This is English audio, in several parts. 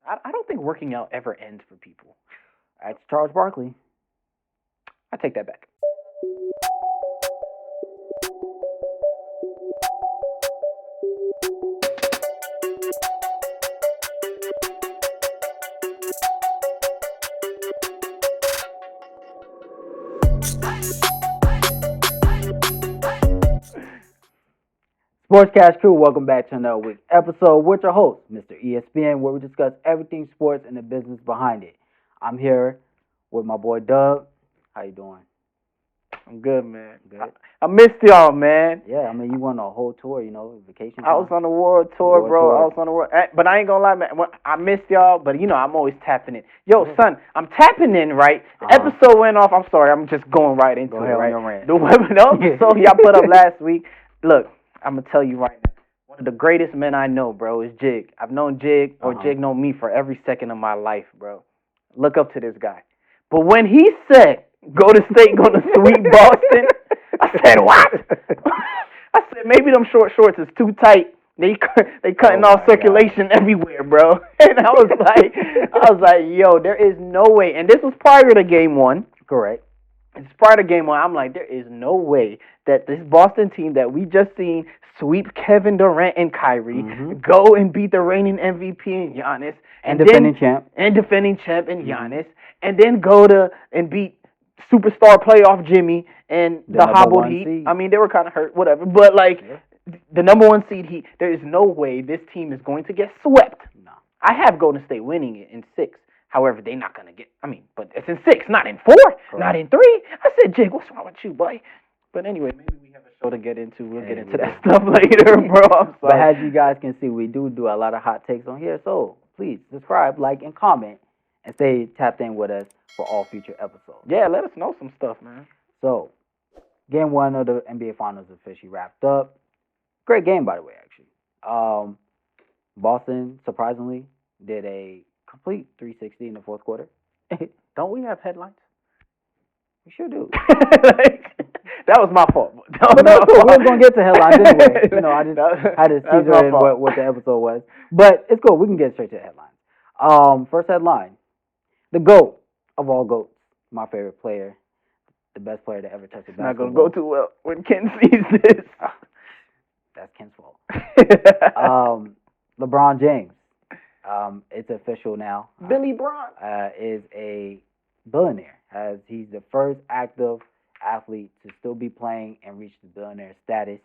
I don't think working out ever ends for people. That's Charles Barkley. I take that back. Sportscast crew, welcome back to another week's episode with your host, Mr. ESPN, where we discuss everything sports and the business behind it. I'm here with my boy Doug. How you doing? I'm good, man. Good. I missed y'all, man. Yeah, I mean, you went on a whole tour, vacation. I was on the world tour, bro. I was on the world, but I ain't gonna lie, man. I missed y'all, but I'm always tapping in. Yo, son, I'm tapping in, right? The episode went off. I'm sorry, I'm just going right into it, right? The episode y'all put up last week. Look, I'm gonna tell you right now. One of the greatest men I know, bro, is Jig. I've known Jig, or Jig known me for every second of my life, bro. Look up to this guy. But when he said, "Go to State, go to sweep Boston," I said, "What?" I said, "Maybe them short shorts is too tight. They cutting off circulation everywhere, bro." And I was like, "Yo, there is no way." And this was prior to Game 1. Correct. It's prior to Game 1. I'm like, there is no way that this Boston team that we just seen sweep Kevin Durant and Kyrie, go and beat the reigning MVP and Giannis, and defending champ and Giannis, and then go to and beat superstar playoff Jimmy and the hobbled Heat. Seed. I mean, they were kind of hurt, whatever. But, the number one seed Heat, there is no way this team is going to get swept. No. I have Golden State winning it in 6. However, they're not going to get, but it's in 6, not in 4, not in 3. I said, Jake, what's wrong with you, boy? But anyway, maybe we have a show to get into. We'll get into that stuff later, bro. I'm sorry. But as you guys can see, we do a lot of hot takes on here. So please subscribe, like, and comment, and stay tapped in with us for all future episodes. Yeah, let us know some stuff, man. So, Game 1 of the NBA Finals officially wrapped up. Great game, by the way, actually. Boston, surprisingly, did a complete 360 in the fourth quarter. Don't we have headlines? We sure do. That was my fault. But that's cool. We're going to get to headlines anyway. I just had to teaser in what the episode was. But it's cool. We can get straight to the headlines. First headline. The GOAT of all GOATs. My favorite player. The best player to ever touch a basketball. Not going to go too well when Ken sees this. That's Ken's fault. LeBron James. It's official now. Billy Bron is a billionaire, as he's the first active athlete to still be playing and reach the billionaire status.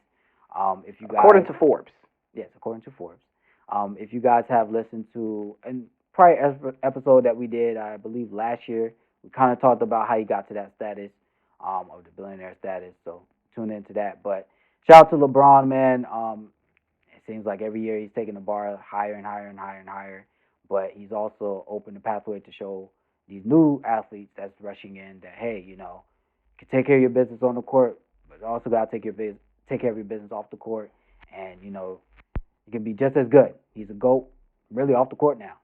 If you guys, according to Forbes. Yes, according to Forbes. If you guys have listened to a prior episode that we did, I believe last year, we kind of talked about how he got to that status, of the billionaire status. So tune into that. But shout out to LeBron, man. It seems like every year he's taking the bar higher and higher and higher and higher. But he's also opened the pathway to show these new athletes that's rushing in that, hey, you can take care of your business on the court, but you also got to take care of your business off the court. And, you can be just as good. He's a GOAT really off the court now.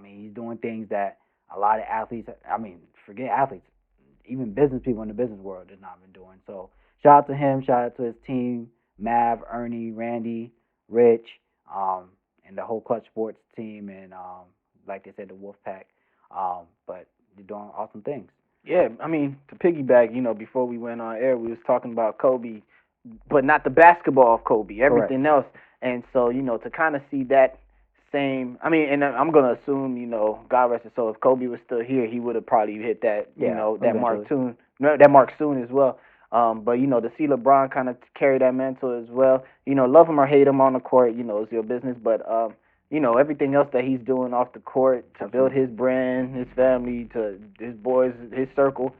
He's doing things that a lot of athletes, forget athletes, even business people in the business world have not been doing. So shout out to him, shout out to his team, Mav, Ernie, Randy, Rich, and the whole Clutch Sports team, and like they said, the Wolf Pack. But they're doing awesome things. Yeah, to piggyback, before we went on air, we was talking about Kobe, but not the basketball of Kobe, everything else. And so, to kind of see that same, and I'm going to assume, God rest his soul, if Kobe was still here, he would have probably hit that, that mark soon as well. But, to see LeBron kind of carry that mantle as well, love him or hate him on the court, it's your business. But, everything else that he's doing off the court to build his brand, his family, to his boys, his circle,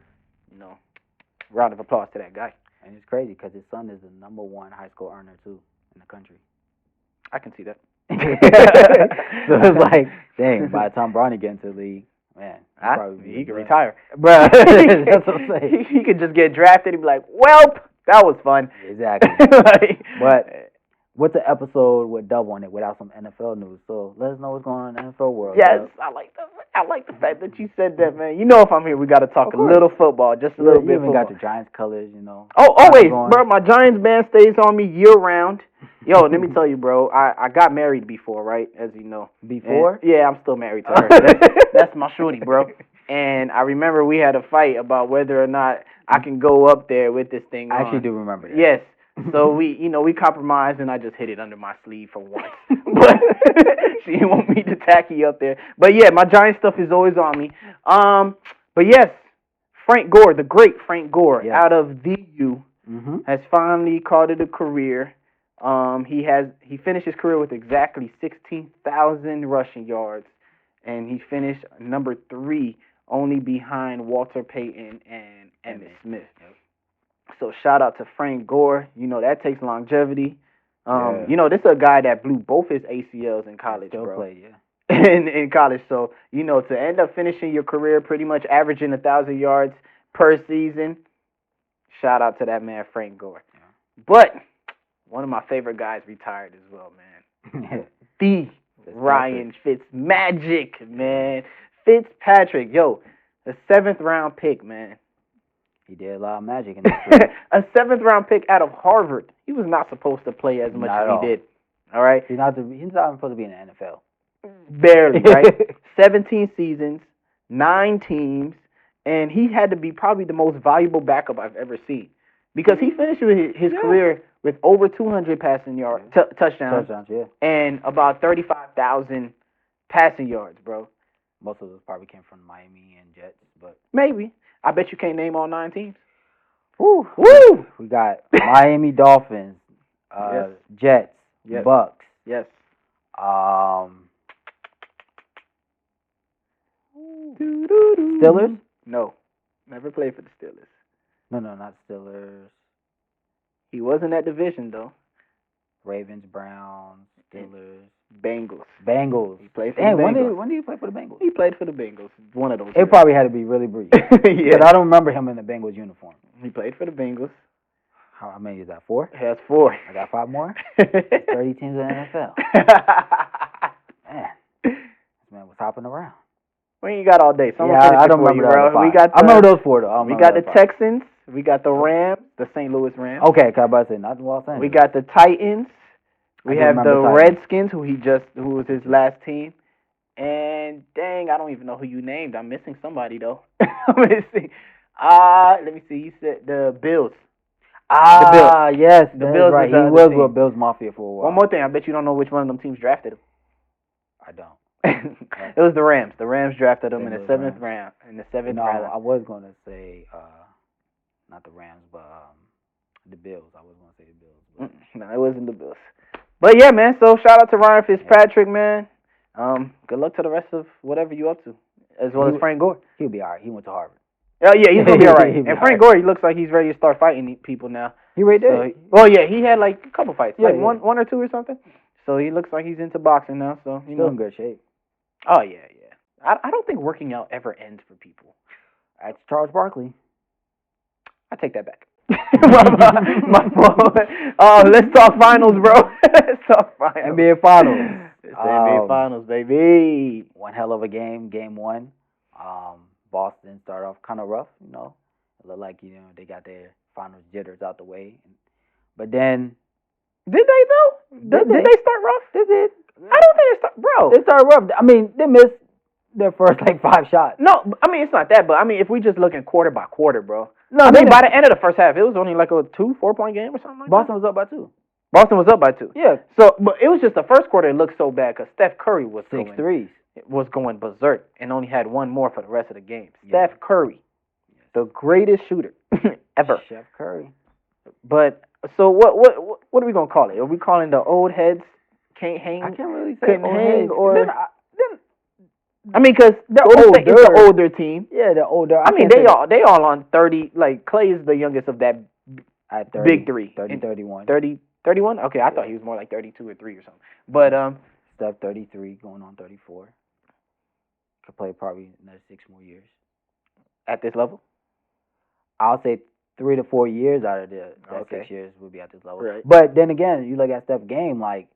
round of applause to that guy. And it's crazy because his son is the number 1 high school earner, too, in the country. I can see that. So it's like, dang, by the time Bronny gets into the league, man, he can retire. Bruh, that's what I'm saying. He could just get drafted and be like, "Welp, that was fun." Exactly. But what's an episode with Dub on it without some NFL news? So let us know what's going on in the NFL world. Yes, I like the fact that you said that, man. If I'm here, we got to talk a little football, just a little bit. You even got your Giants colors, Oh, always, bro. My Giants band stays on me year round. Yo, let me tell you, bro. I got married before, right? As you know. Before? And, yeah, I'm still married to her. That's my shorty, bro. And I remember we had a fight about whether or not I can go up there with this thing. I actually do remember that. Yes. So we compromised, and I just hid it under my sleeve for once. But she didn't want me to tacky up there. But yeah, my Giant stuff is always on me. But yes, Frank Gore, the great Frank Gore, out of the U, has finally called it a career. He finished his career with exactly 16,000 rushing yards, and he finished number 3, only behind Walter Payton and Emmitt Smith. Yep. So shout out to Frank Gore. You know, that takes longevity. You know, this is a guy that blew both his ACLs in college, Still bro. played, in college. So, you know, to end up finishing your career pretty much averaging 1,000 yards per season, shout out to that man, Frank Gore. Yeah. But one of my favorite guys retired as well, man. The Ryan Fitzmagic, man. Fitzpatrick, yo, the 7th round pick, man. He did a lot of magic in that career. A 7th round pick out of Harvard. He was not supposed to play as much as he did. All right? He's not supposed to be in the NFL. Barely, right? 17 seasons, 9 teams, and he had to be probably the most valuable backup I've ever seen. Because he finished his career with over 200 passing yards, touchdowns, and about 35,000 passing yards, bro. Most of those probably came from Miami and Jets, but maybe. I bet you can't name all 9 teams. Woo! We got Miami Dolphins, Jets, Bucks. Yes. Steelers? No. Never played for the Steelers. No, not Steelers. He was in that division, though. Ravens, Browns, Steelers. Bengals. He played for the Bengals. When did he play for the Bengals? He played for the Bengals. One of those. It probably had to be really brief. Yeah. But I don't remember him in the Bengals uniform. He played for the Bengals. How many is that? 4? He has 4. I got 5 more? 30 teams in the NFL. Man. This man was hopping around. We ain't got all day. So I don't remember bro. I remember those 4, though. We got the Texans. We got the Rams, the St. Louis Rams. Okay, I was about to say, not the Los Angeles. We got the Titans. We have the Redskins, who was his last team. And dang, I don't even know who you named. I'm missing somebody though. I'm missing. Let me see. You said the Bills. The Bills. Yes, the Bills. Right. He was with Bills Mafia for a while. One more thing. I bet you don't know which one of them teams drafted him. I don't. It was the Rams. The Rams drafted him in the 7th round. round. I was going to say not the Rams, but the Bills. I was going to say the Bills. No, it wasn't the Bills. But yeah, man. So shout out to Ryan Fitzpatrick, man. Good luck to the rest of whatever you up to, as well as Frank Gore. He'll be all right. He went to Harvard. Oh yeah, he's gonna be all right. And Frank Gore, he looks like he's ready to start fighting people now. He ready there? Yeah, he had like a couple fights, one or two or something. So he looks like he's into boxing now. So still in good shape. Oh yeah. I don't think working out ever ends for people. That's Charles Barkley. I take that back. my fault. Let's talk finals, bro. Let's talk finals. NBA Finals. It's the NBA Finals, baby. One hell of a game. Game 1. Boston started off kind of rough, you know. It looked like, you know, they got their finals jitters out the way. But then... Did they, though? Did they start rough? They did. I don't think they started... Bro. They started rough. I mean, they missed their first, 5 shots. No, I mean, it's not that, but, I mean, if we just looking quarter by quarter, bro. No, I mean, by the end of the first half, it was only like a 2-4 point game or something like Boston was up by 2. Boston was up by 2. Yeah. So, but it was just the first quarter. It looked so bad because Steph Curry was 6 threes. Was going berserk and only had one more for the rest of the game. Yeah. Steph Curry, the greatest shooter ever. Chef Curry. But so what are we gonna call it? Are we calling the old heads can't hang? I can't really say couldn't old hang heads. or. Then, I mean, because they're older. It's the older team. Yeah, they're older. I mean, they all on 30. Like Clay is the youngest of that at 30, big 3. 31. 31? Okay, I thought he was more like 32 or 3 or something. But Steph 33, going on 34. Could play probably another 6 more years. At this level? I'll say 3 to 4 years out of that 6 years will be at this level. Right. But then again, you look at Steph's game, like,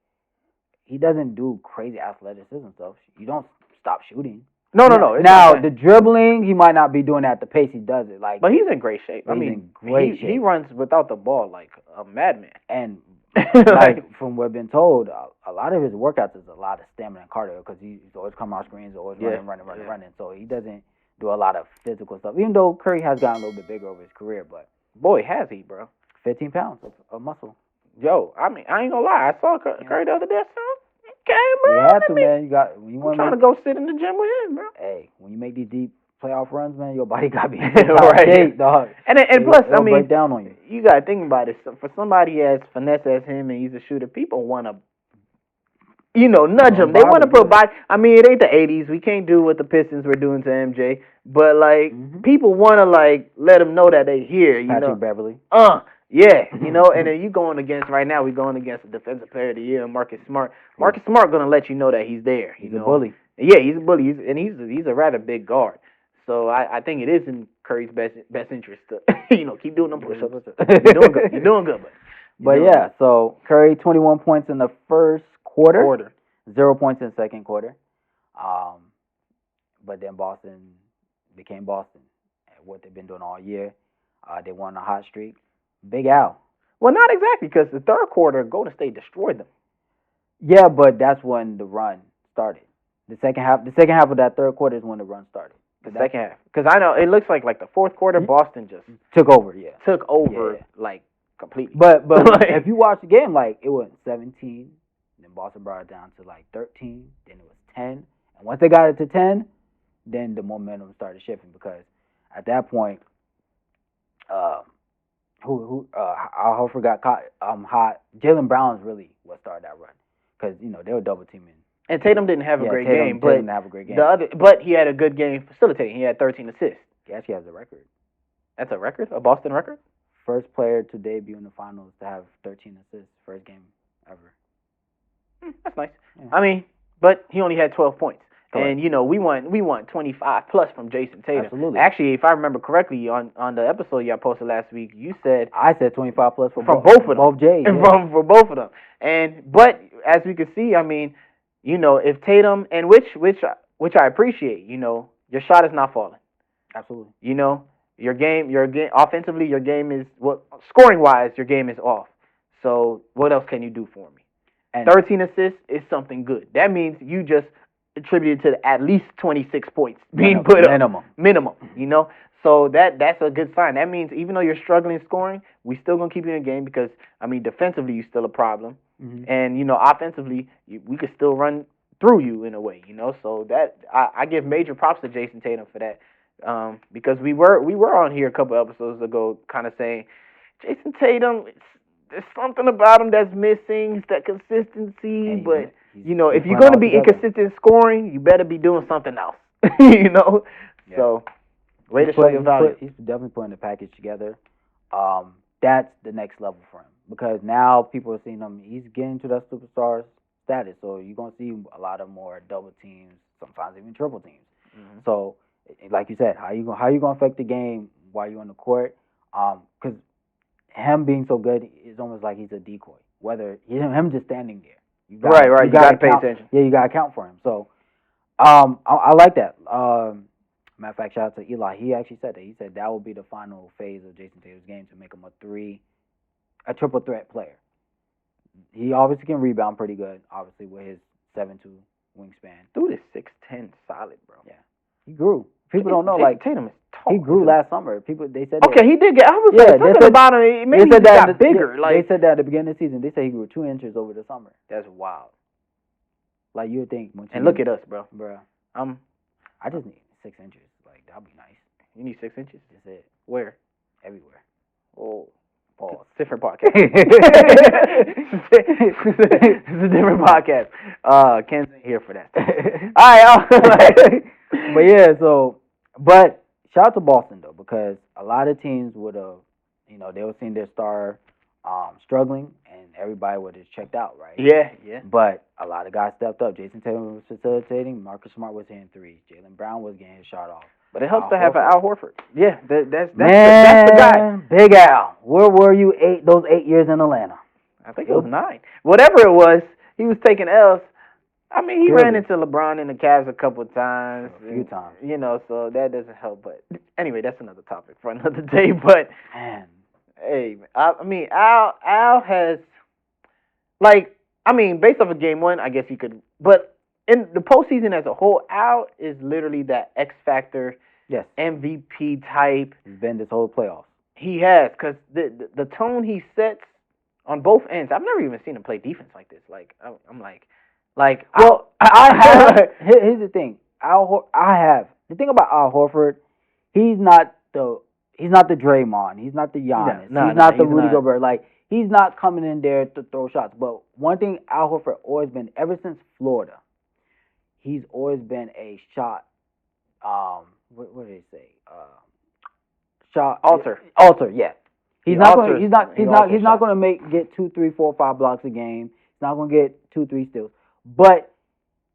he doesn't do crazy athleticism stuff. You don't stop shooting. No. Now, the dribbling, he might not be doing that at the pace he does it. Like, but he's in great shape. In great shape. He runs without the ball like a madman. And Like from what I've been told, a lot of his workouts is a lot of stamina and cardio because he's always coming off screens, always running. So he doesn't do a lot of physical stuff. Even though Curry has gotten a little bit bigger over his career, but boy, has he, bro? 15 pounds of muscle. Yo, I mean, I ain't gonna lie. I saw Curry the other day. Okay, bro. You had to, man. I'm trying to go sit in the gym with him, bro. Hey, when you make these deep playoff runs, man, your body got to be in top shape, dog. And plus, I mean, break down on you. You got to think about it. So for somebody as finesse as him and he's a shooter, people want to, nudge him. They want to put body. I mean, it ain't the 80s. We can't do what the Pistons were doing to MJ. But, people want to, let him know that they here, Patrick Beverly. Yeah, and then right now we're going against the Defensive Player of the Year, Marcus Smart. Marcus Smart going to let you know that he's there. He's a bully. Yeah, he's a bully, he's a rather big guard. So I think it is in Curry's best interest to, keep doing them push-ups. You're doing good, but so Curry, 21 points in the first quarter. 0 points in the second quarter. But then Boston became Boston. What they've been doing all year. They won a hot streak. Big Al. Well, not exactly, because the third quarter, Golden State destroyed them. Yeah, but that's when the run started. The second half of that third quarter is when the run started. The second half, because I know it looks like the fourth quarter, Boston just took over. Yeah, completely. But if you watch the game, it was 17, then Boston brought it down to 13, then it was 10, and once they got it to 10, then the momentum started shifting because at that point, I forgot Jaylen Brown's really what started that run because they were double teaming. And Tatum didn't have a great game, but didn't have a great game. But he had a good game facilitating. He had 13 assists. He actually has a record. That's a record, a Boston record. First player to debut in the finals to have 13 assists, first game ever. That's nice. Yeah. I mean, but he only had 12 points. Correct. And we want 25 plus from Jason Tatum. Absolutely. Actually, if I remember correctly, on the episode y'all posted last week, you said I said 25 plus from both of them. Both Jays. For both of them. But as we can see, I mean, if Tatum and which I appreciate, your shot is not falling. Absolutely. Your game offensively, your game is scoring wise, your game is off. So what else can you do for me? And 13 assists is something good. That means you just attributed to at least 26 points being put up. Minimum. So that's a good sign. That means even though you're struggling scoring, we still gonna keep you in the game because defensively you're still a problem. Mm-hmm. And offensively we could still run through you in a way. So that I give major props to Jason Tatum for that. Because we were on here a couple episodes ago kind of saying Jason Tatum, there's something about him that's missing. It's that consistency, but if you're going to be inconsistent scoring, you better be doing something else. Yeah. So way to show your value. He's definitely putting the package together. That's the next level for him because now people are seeing him. He's getting to that superstar status, so you're gonna see a lot of more double teams, sometimes even triple teams. Mm-hmm. So, like you said, how you gonna affect the game while you're on the court? Because him being so good is almost like he's a decoy. Whether him just standing there, you gotta pay attention. Yeah, you gotta account for him. So, I like that. Matter of fact, shout out to Eli. He actually said that. He said that will be the final phase of Jason Tatum's game to make him a triple threat player. He obviously can rebound pretty good, obviously with his 7'2" wingspan. Dude is 6'10", solid, bro. Yeah, he grew. People don't know, Jason Tatum is tall. He grew last summer. They said okay, he did get. I was something about him. Maybe he got bigger. They said that at the beginning of the season. They said he grew 2 inches over the summer. That's wild. Like you would think. And look at us, bro. I just need 6 inches. That'd be nice. You need 6 inches? That's it. Where? Everywhere. Oh. Pause. Different podcast. It's a different podcast. Ken's ain't here for that. All right. But yeah, but shout out to Boston though, because a lot of teams would have, they would seen their star struggling, and everybody would have checked out, right? Yeah. But a lot of guys stepped up. Jason Tatum was facilitating. Marcus Smart was hitting threes. Jaylen Brown was getting his shot off. But it helps to have an Al Horford. Yeah, that's the guy. Big Al. Where were you those 8 years in Atlanta? I think it was 9. Whatever it was, he was taking L's. I mean, he ran into LeBron in the Cavs a couple of times. A few times. So that doesn't help. But anyway, that's another topic for another day. But, man. Hey, I mean, Al has, Like, I mean, based off of game one, I guess he could. But in the postseason as a whole, Al is literally that X factor, yes, MVP type. He's been this whole playoffs. He has, because the tone he sets on both ends. I've never even seen him play defense like this. Like, I'm like, well, I have. Here's the thing. I have the thing about Al Horford. He's not the Draymond. He's not the Giannis. He's not the Rudy Gobert. Like, he's not coming in there to throw shots. But one thing Al Horford always been, ever since Florida, he's always been a shot. What did they say? Shot altar. Yeah. He's not going to get 2, 3, 4, 5 blocks a game. He's not going to get 2, 3 steals. But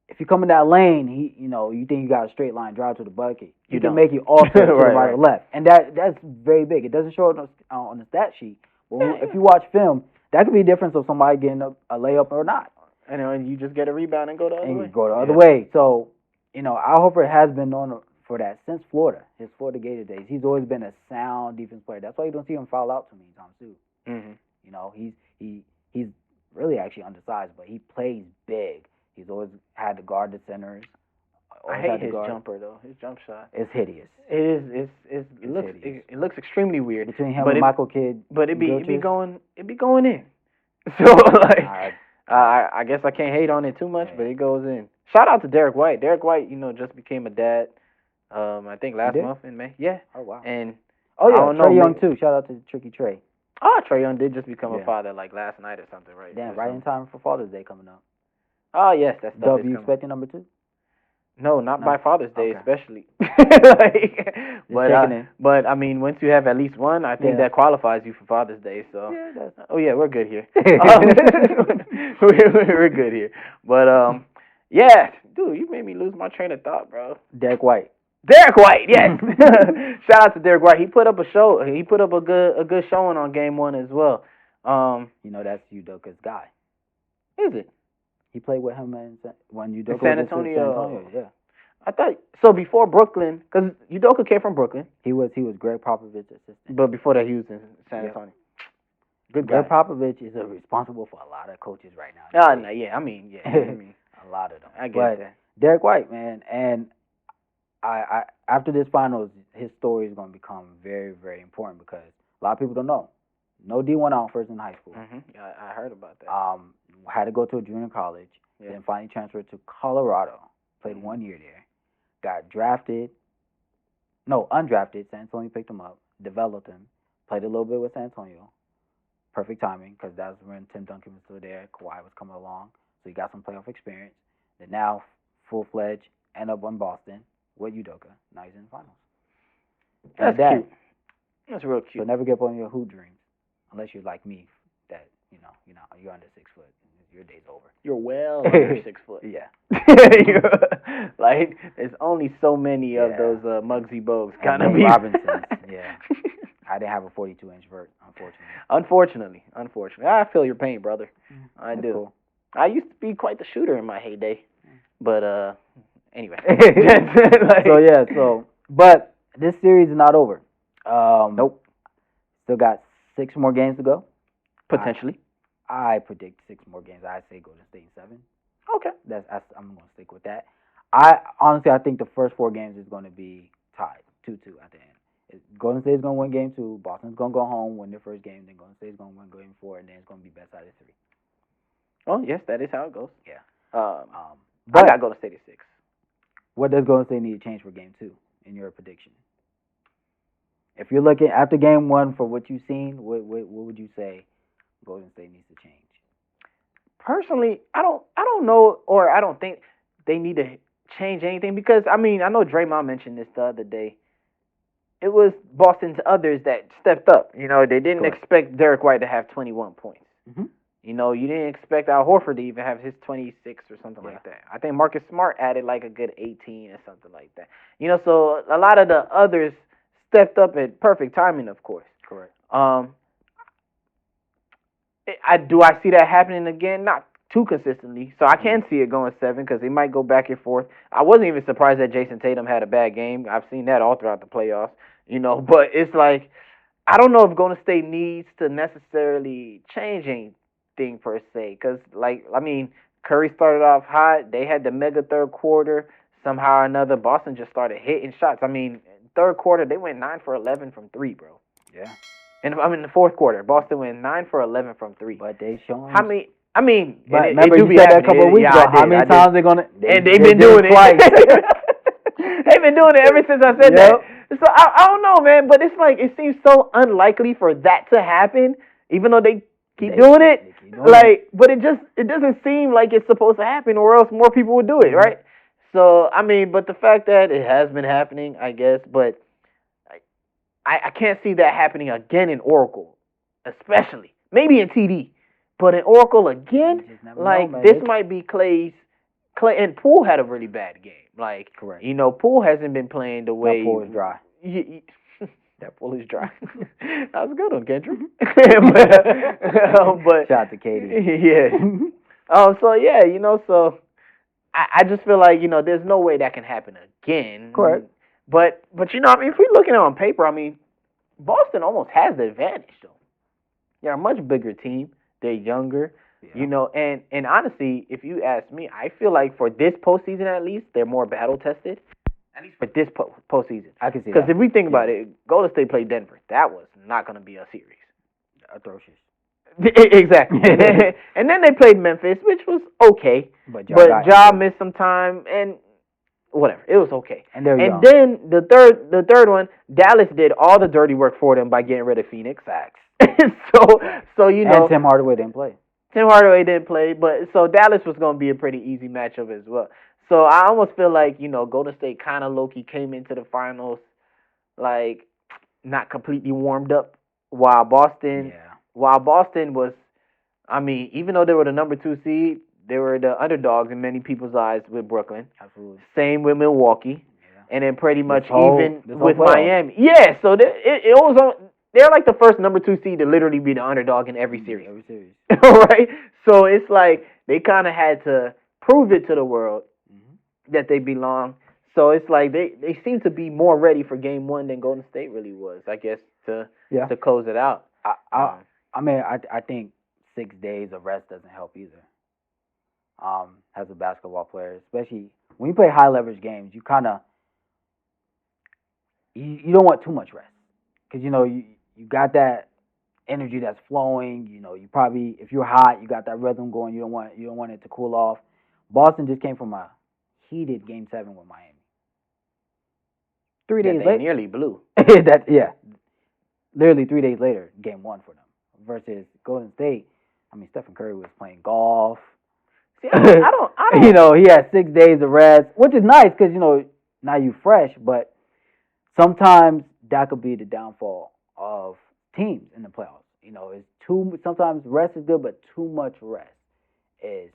if you come in that lane, you think you got a straight line drive to the bucket. You can make you alter to the right or left, and that's very big. It doesn't show it on the stat sheet, but if you watch film, that could be a difference of somebody getting a layup or not. And then you just get a rebound and go the other way. Other way. So Al Horford has been known for that since Florida, his Florida Gator days. He's always been a sound defense player. That's why you don't see him foul out too many times too. Mm-hmm. He's really actually undersized, but he plays big. He's always had to guard the centers. I hate his jumper though. His jump shot. It's hideous. It is. It looks extremely weird between him and Michael Kidd. But it be going in. So like, I guess I can't hate on it too much, but it goes in. Shout out to Derek White. Derek White, just became a dad. I think last month in May. Yeah. Oh wow. And Trae Young too. Shout out to Tricky Trey. Oh, Trae Young did just become a father like last night or something, right? Damn, right in time for Father's Day coming up. Oh yes, that's stuff. W expecting number 2? No, not by Father's Day, especially. But I mean, once you have at least one, I think that qualifies you for Father's Day. So, we're good here. We're good here. But dude, you made me lose my train of thought, bro. Derek White, yes. Shout out to Derek White. He put up a show. He put up a good showing on game one as well. That's Udoka's guy. Is it? He played with him when Udoka San Antonio. Yeah. I thought so before Brooklyn, because Udoka came from Brooklyn. He was Greg Popovich's assistant. But before that, he was in San Antonio. Good guy. Greg Popovich is responsible for a lot of coaches right now. I mean, a lot of them. I get that. Derek White, man, and I after this finals, his story is going to become very, very important because a lot of people don't know. No D1 offers in high school. Mm-hmm. Yeah, I heard about that. Had to go to a junior college, then finally transferred to Colorado. Played 1 year there. Got undrafted. San Antonio picked him up, developed him, played a little bit with San Antonio. Perfect timing because that was when Tim Duncan was still there. Kawhi was coming along, so he got some playoff experience. Then now, full-fledged, end up in Boston with Udoka. Now he's in the finals. That's cute. That's real cute. So never give up on your hoop dreams, unless you're like me, that you're under 6 foot. Your day's over. You're well under 6 foot. Yeah. Like, there's only so many of those Muggsy Bogues kind of Robinsons. Yeah. I didn't have a 42-inch vert, unfortunately. Unfortunately. I feel your pain, brother. I do. Cool. I used to be quite the shooter in my heyday. But, anyway. But this series is not over. Nope. Still got 6 more games to go. Potentially. I predict 6 more games. I say Golden State 7. Okay. I'm going to stick with that. I think the first 4 games is going to be tied 2-2 at the end. Golden State is going to win game 2. Boston's going to go home, win their first game. Then Golden State is going to win game 4, and then it's going to be best out of 3. Oh yes, that is how it goes. Yeah. But I got Golden State at 6. What does Golden State need to change for game 2 in your prediction? If you're looking after game 1 for what you've seen, what would you say Golden State needs to change? Personally, I don't know, or I don't think they need to change anything because I know Draymond mentioned this the other day. It was Boston's others that stepped up. They didn't expect Derek White to have 21 points. Mm-hmm. You didn't expect Al Horford to even have his 26 or something like that. I think Marcus Smart added like a good 18 or something like that. So a lot of the others stepped up at perfect timing, of course. Correct. Do I see that happening again? Not too consistently. So I can see it going 7 because they might go back and forth. I wasn't even surprised that Jason Tatum had a bad game. I've seen that all throughout the playoffs. But it's like, I don't know if Golden State needs to necessarily change thing per se, because Curry started off hot. They had the mega third quarter. Somehow or another, Boston just started hitting shots. Third quarter they went 9 for 11 from three, bro. Yeah. And the fourth quarter, Boston went 9 for 11 from three. But they showing. But remember you said that a couple of weeks ago. How many times they're gonna? They've been doing it twice. They've been doing it ever since I said that. So I don't know, man. But it's like it seems so unlikely for that to happen, even though they keep doing it. But it doesn't seem like it's supposed to happen, or else more people would do it, right? So but the fact that it has been happening, I guess, but I can't see that happening again in Oracle, especially maybe in TD, but in Oracle again, this might be Clay and Poole had a really bad game. Correct. Poole hasn't been playing the way. That Poole is dry. That Poole is dry. That was a good one, Kendrick. but shout out to Katie. Yeah. So I just feel like there's no way that can happen again. Correct. But if we're looking at it on paper, Boston almost has the advantage though. They're a much bigger team. They're younger. Yeah. And honestly, if you ask me, I feel like for this postseason at least, they're more battle tested. At least for this postseason. I can see that. Because if we think about it, Golden State played Denver. That was not going to be a series. Atrocious. Exactly. And then they played Memphis, which was okay. But Ja missed some time and whatever. It was okay. And then the third one, Dallas did all the dirty work for them by getting rid of Phoenix. Facts. so and Tim Hardaway didn't play. But so Dallas was going to be a pretty easy matchup as well. So I almost feel like, Golden State kind of low-key came into the finals, not completely warmed up, while Boston was, even though they were the number 2 seed, they were the underdogs in many people's eyes with Brooklyn. Absolutely. Same with Milwaukee. Yeah. And then pretty much with playoff. Miami. Yeah, so it was on. They're like the first number 2 seed to literally be the underdog in every series. Right? So it's like they kind of had to prove it to the world that they belong. So it's like they seem to be more ready for game 1 than Golden State really was, I guess, to close it out. I think 6 days of rest doesn't help either. As a basketball player, especially when you play high leverage games, you kind of you don't want too much rest because you got that energy that's flowing. You probably, if you're hot, you got that rhythm going. You don't want it to cool off. Boston just came from a heated Game 7 with Miami. 3 days later, nearly blew. Literally 3 days later, Game 1 for them versus Golden State. Stephen Curry was playing golf. See, I don't. He had 6 days of rest, which is nice because now you fresh. But sometimes that could be the downfall of teams in the playoffs. Sometimes rest is good, but too much rest is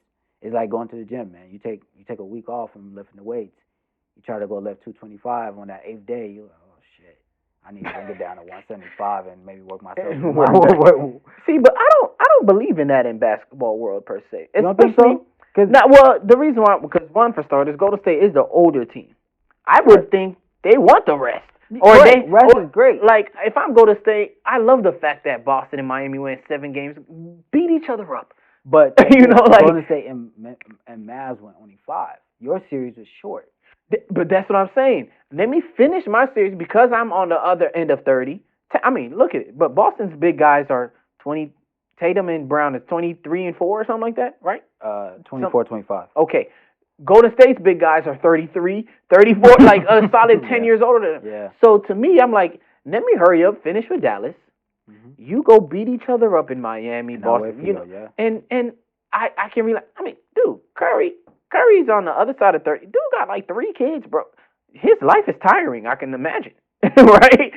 like going to the gym, man. You take a week off from lifting the weights. You try to go lift 225 on that 8th day. You're like, oh shit, I need to get down to 175 and maybe work myself. See, but I don't believe in that in basketball world per se. You don't think so? The reason why, because one for starters, Golden State is the older team. I would think they want the rest. Rest is great. Like, if I'm Golden State, I love the fact that Boston and Miami went 7 games, beat each other up. But Golden State and Mavs went only 5. Your series was short. But that's what I'm saying. Let me finish my series because I'm on the other end of 30. Look at it. But Boston's big guys are 20. Tatum and Brown is 23 and 4 or something like that, right? 24, 25. Okay. Golden State's big guys are 33, 34, like a solid 10 years older than them. Yeah. So to me, I'm like, let me hurry up, finish with Dallas. Mm-hmm. You go beat each other up in Miami, Boston. And I can realize, dude, Curry's on the other side of 30. Dude got like 3 kids, bro. His life is tiring, I can imagine. Right?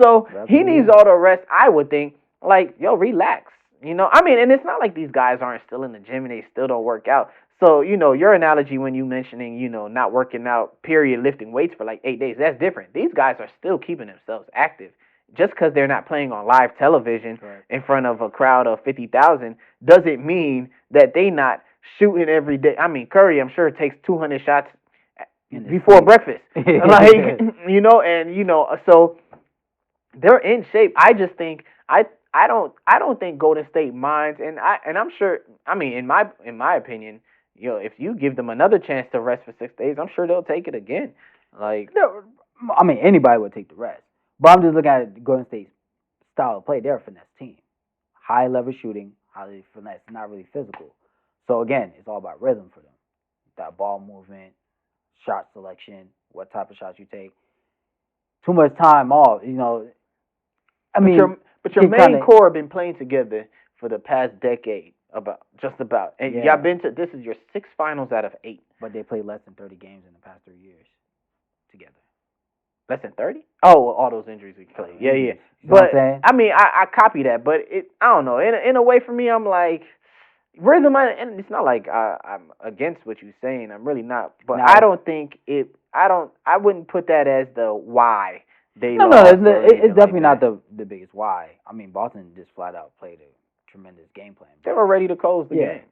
So he needs all the rest, I would think. Like, relax. And it's not like these guys aren't still in the gym and they still don't work out. So, your analogy when you mentioning, not working out, period, lifting weights for like 8 days, that's different. These guys are still keeping themselves active. Just because they're not playing on live television in front of a crowd of 50,000 doesn't mean that they not shooting every day. Curry, I'm sure, takes 200 shots before breakfast. So they're in shape. I just think, I don't think Golden State minds, and I'm sure. I mean, in my opinion, if you give them another chance to rest for 6 days, I'm sure they'll take it again. Like, no, I mean, anybody would take the rest, but I'm just looking at Golden State's style of play. They're a finesse team, high level shooting, highly finesse, not really physical. So again, it's all about rhythm for them. That ball movement, shot selection, what type of shots you take. Too much time off, I mean, but your main core have been playing together for the past decade, just about. And y'all been to, this is your 6 finals out of 8. But they played less than 30 games in the past 3 years together. Less than 30? Oh, all those injuries we played. Yeah. You know but what I'm saying? I mean, I copy that, but I don't know. In a way, for me, I'm like, rhythm, and it's not like I'm against what you're saying. I'm really not. But I don't think it. I wouldn't put that as the why they lost. No, it's definitely not the biggest why. I mean, Boston just flat out played a tremendous game plan. They were ready to close the game.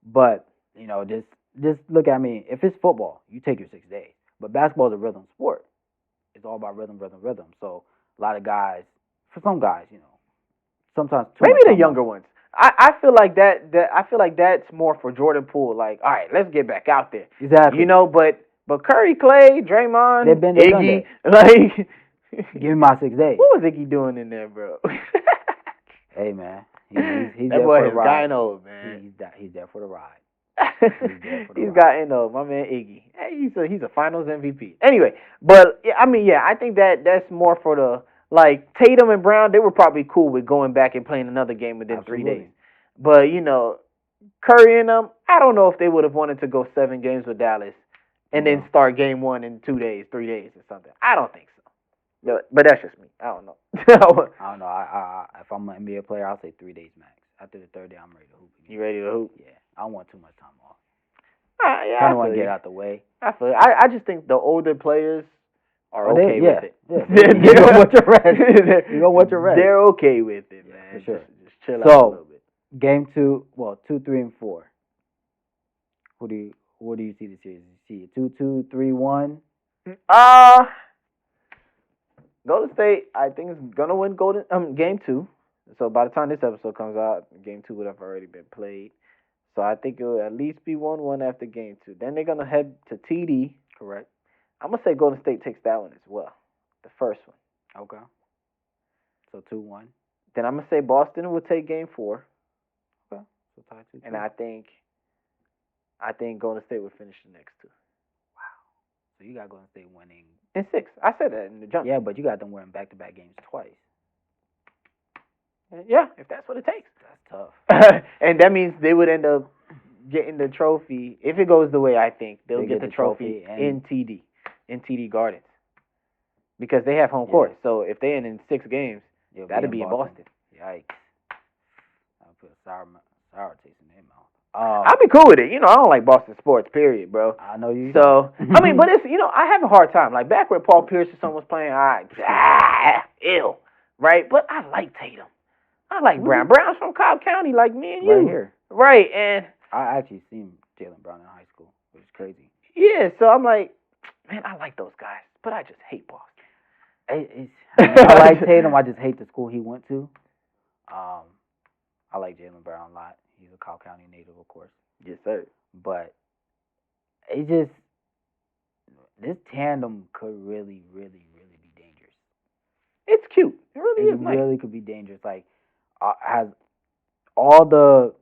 But just look at me. If it's football, you take your 6 days. But basketball is a rhythm sport. It's all about rhythm. So a lot of guys, for some guys, sometimes maybe the younger ones. I feel like that's more for Jordan Poole. Like, all right, let's get back out there. Exactly. But Curry, Clay, Draymond, Iggy, like, give me my 6 days. What was Iggy doing in there, bro? Hey man, he's that there boy for the is ride. dying old, man. He's there for the ride. He's gotten old, my man Iggy. Hey, he's a Finals MVP. Anyway, but I think that's more for the, like, Tatum and Brown. They were probably cool with going back and playing another game within 3 days. But Curry and them, I don't know if they would have wanted to go 7 games with Dallas and then start game 1 in 2 days, 3 days, or something. I don't think so. But that's just me. I don't know. I don't know. If I'm an NBA player, I'll say 3 days max. After the 3rd day, I'm ready to hoop. You ready to hoop? Yeah. I don't want too much time off. Yeah, kind of want to get out the way. I feel it. I just think the older players are okay with it. Yeah. You're going to want your rest. You're going to want your rest. They're okay with it, man. For sure. Just chill out a little bit. Game 2, 2, 3, and 4. What do you see the series? You see it 2-2, 3-1? Golden State, I think, is gonna win game 2. So by the time this episode comes out, game 2 would have already been played. So I think it will at least be 1-1 after game 2. Then they're gonna head to TD. Correct. I'm gonna say Golden State takes that one as well, the first one. Okay. So 2-1. Then I'm gonna say Boston will take game 4. Okay. So tie 2-2. And I think Golden State will finish the next 2. So you got Golden State winning. In 6. I said that in the jump. Yeah, but you got them winning back-to-back games twice. Yeah, if that's what it takes. That's tough. And that means they would end up getting the trophy. If it goes the way I think, they'll get the trophy in TD Gardens. Because they have home court. So if they end in 6 games, that'll be in Boston. Yikes. I'll put a sour taste in their mouth. I'll be cool with it. I don't like Boston sports, period, bro. I know you. So, but it's, I have a hard time. Like, back when Paul Pierce or someone was playing, ew, right? But I like Tatum. I like Brown. Brown's from Cobb County, like me and you. Right here. Right, and I actually seen Jaylen Brown in high school, which is crazy. Yeah, so I'm like, man, I like those guys, but I just hate Boston. I like Tatum. I just hate the school he went to. I like Jaylen Brown a lot. He's a Cobb County native, of course. Yes, sir. But this tandem could really, really, really be dangerous. It's cute. It really is nice. It really could be dangerous. Like, has all the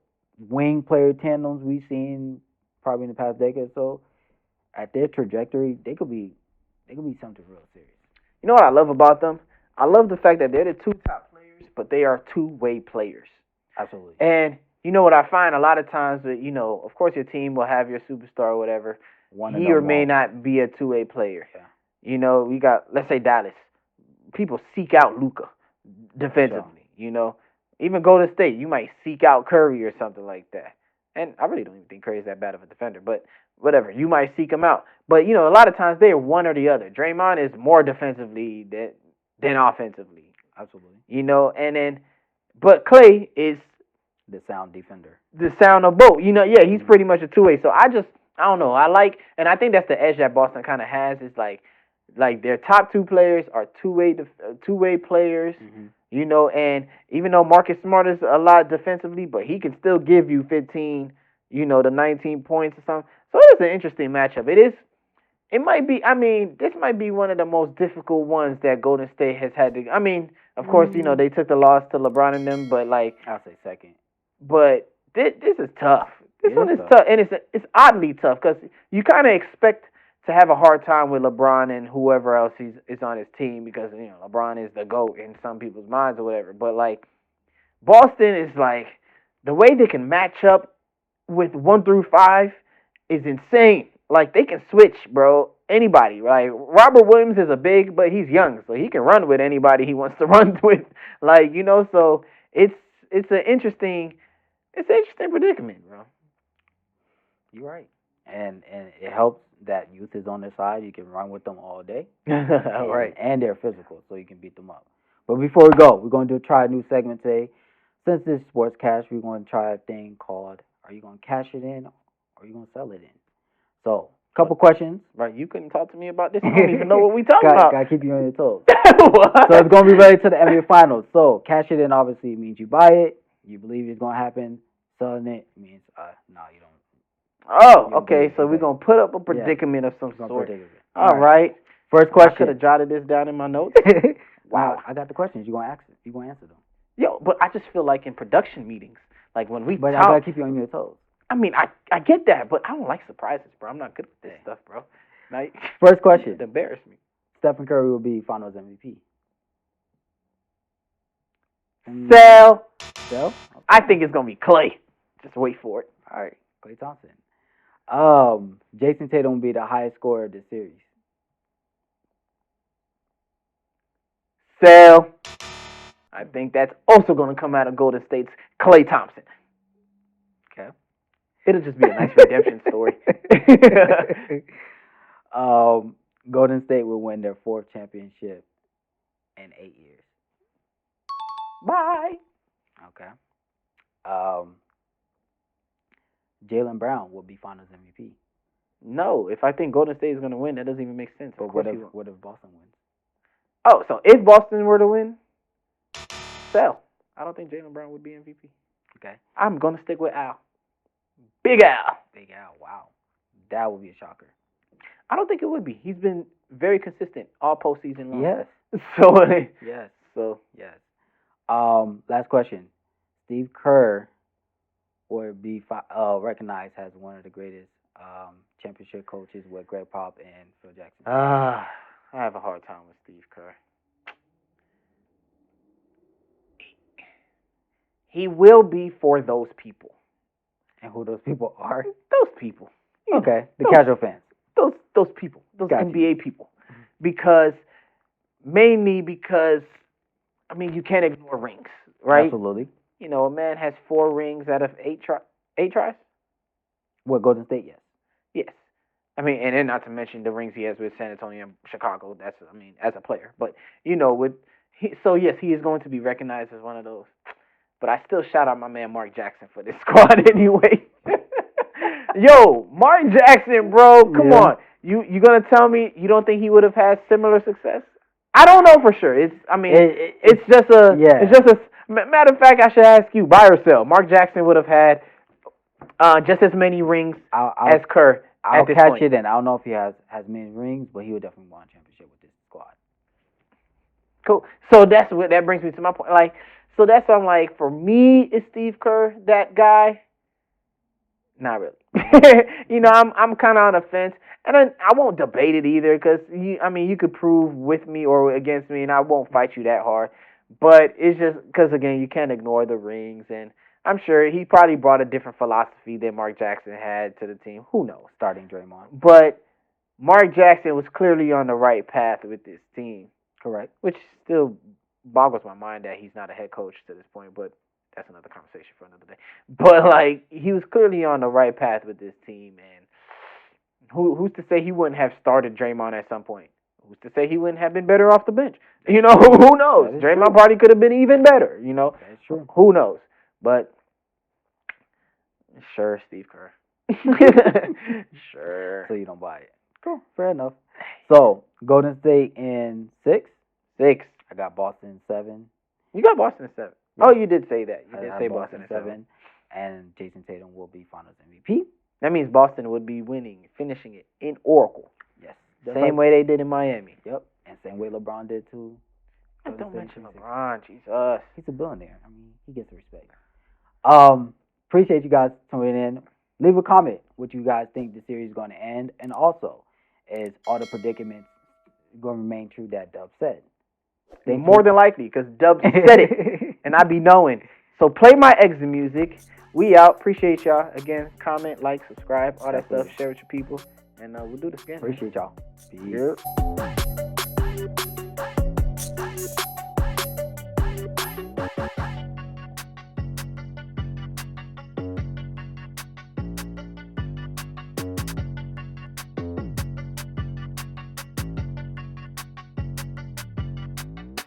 wing player tandems we've seen probably in the past decade or so, at their trajectory, they could be something real serious. You know what I love about them? I love the fact that they're the 2 top players, but they are 2-way players. Absolutely. And you know what I find a lot of times that, of course your team will have your superstar or whatever. He or may not be a 2-way player. Yeah. We got, let's say, Dallas. People seek out Luka defensively, Even Golden State, you might seek out Curry or something like that. And I really don't even think Curry's that bad of a defender, but whatever. You might seek him out. But, a lot of times they are one or the other. Draymond is more defensively than offensively. Absolutely. But Clay is the sound defender. The sound of both. He's pretty much a 2-way. So I don't know. And I think that's the edge that Boston kind of has is like their top 2 players are two-way players. Mm-hmm. And even though Marcus Smart is a lot defensively, but he can still give you 15, to 19 points or something. So it's an interesting matchup. It is. It might be. I mean, this might be one of the most difficult ones that Golden State has had to. I mean, of course, they took the loss to LeBron and them, but I'll say second. But this is tough. This one is tough, and it's oddly tough because you kind of expect to have a hard time with LeBron and whoever else is on his team because LeBron is the GOAT in some people's minds or whatever. But Boston is the way they can match up with 1 through 5 is insane. They can switch, bro. Anybody. Robert Williams is a big, but he's young, so he can run with anybody he wants to run with. So it's an interesting predicament, bro. You're right. And it helps that youth is on their side. You can run with them all day. Right. And they're physical, so you can beat them up. But before we go, we're going to try a new segment today. Since this is Sports Cash, we're going to try a thing called, are you going to cash it in or are you going to sell it in? So, couple questions. Right, you couldn't talk to me about this. I don't even know what we talking about. Gotta keep you on your toes. So it's going to be ready to the NBA Finals. So, cash it in obviously means you buy it, you believe it's going to happen. Selling it means, no, you don't. Oh, okay. So we're going to put up a predicament of some sort. All right. First question. I could have jotted this down in my notes. Wow. I got the questions. You're going to answer them. Yo, but I just feel like in production meetings, when we But talk. I got to keep you on your toes. I mean, I get that, but I don't like surprises, bro. I'm not good with this stuff, bro. First question. It embarrassed me. Stephen Curry will be Finals MVP. Sell. Okay. I think it's going to be Clay. Just wait for it. All right. Klay Thompson. Jason Tatum will be the highest scorer of the series. Sell. I think that's also going to come out of Golden State's Klay Thompson. Okay. It'll just be a nice redemption story. Golden State will win their 4th championship in 8 years. Bye. Okay. Jaylen Brown will be Finals MVP. No, if I think Golden State is going to win, that doesn't even make sense. But what if Boston wins? Oh, so if Boston were to win, sell. I don't think Jaylen Brown would be MVP. Okay. I'm going to stick with Al. Big Al. Big Al, wow. That would be a shocker. I don't think it would be. He's been very consistent all postseason long. Yes. So, yes. So, yes. Last question. Steve Kerr would be recognized as one of the greatest championship coaches with Greg Pop and Phil Jackson. I have a hard time with Steve Kerr. He will be for those people. And who those people are? Those people. Okay, casual fans. Those people. Those NBA people. Mainly because, I mean, you can't ignore rings, right? Absolutely. A man has 4 rings out of 8 tries. What, Golden State, yes. Yes. I mean, and then not to mention the rings he has with San Antonio and Chicago. That's, as a player. But, so yes, he is going to be recognized as one of those. But I still shout out my man Mark Jackson for this squad anyway. Yo, Mark Jackson, bro, come on. You gonna tell me you don't think he would have had similar success? I don't know for sure. It's just a matter of fact. I should ask you, buy or sell. Mark Jackson would have had just as many rings as Kerr. I'll catch it, and I don't know if he has many rings, but he would definitely win a championship with this squad. Cool. So that brings me to my point. So that's why I'm like, for me, is Steve Kerr that guy? Not really. I'm kind of on the fence, and I won't debate it either because you could prove with me or against me, and I won't fight you that hard. But it's just because again, you can't ignore the rings, and I'm sure he probably brought a different philosophy than Mark Jackson had to the team. Who knows? Starting Draymond, but Mark Jackson was clearly on the right path with this team. Correct. Which still boggles my mind that he's not a head coach to this point, but that's another conversation for another day. But he was clearly on the right path with this team, and who's to say he wouldn't have started Draymond at some point? Who's to say he wouldn't have been better off the bench? Who knows? Draymond probably could have been even better. That's true. Who knows? But sure, Steve Kerr. Sure. So you don't buy it. Cool. Fair enough. So Golden State in 6. 6. I got Boston in 7. You got Boston at 7. Yeah. Oh, you did say that. You did say Boston at 7. And Jason Tatum will be Finals MVP. That means Boston would be finishing it in Oracle. Yes. Same way they did in Miami. Yep. And same way LeBron did too. Don't mention LeBron, Jesus. He's a billionaire. I mean, he gets respect. Appreciate you guys tuning in. Leave a comment what you guys think the series is going to end, and also, is all the predicaments going to remain true that Dub said? More than likely, because Dub said it, and I be knowing. So play my exit music. We out. Appreciate y'all. Again, comment, like, subscribe, all that stuff. Share with your people, and we'll do this again. Appreciate y'all. Peace. Yep.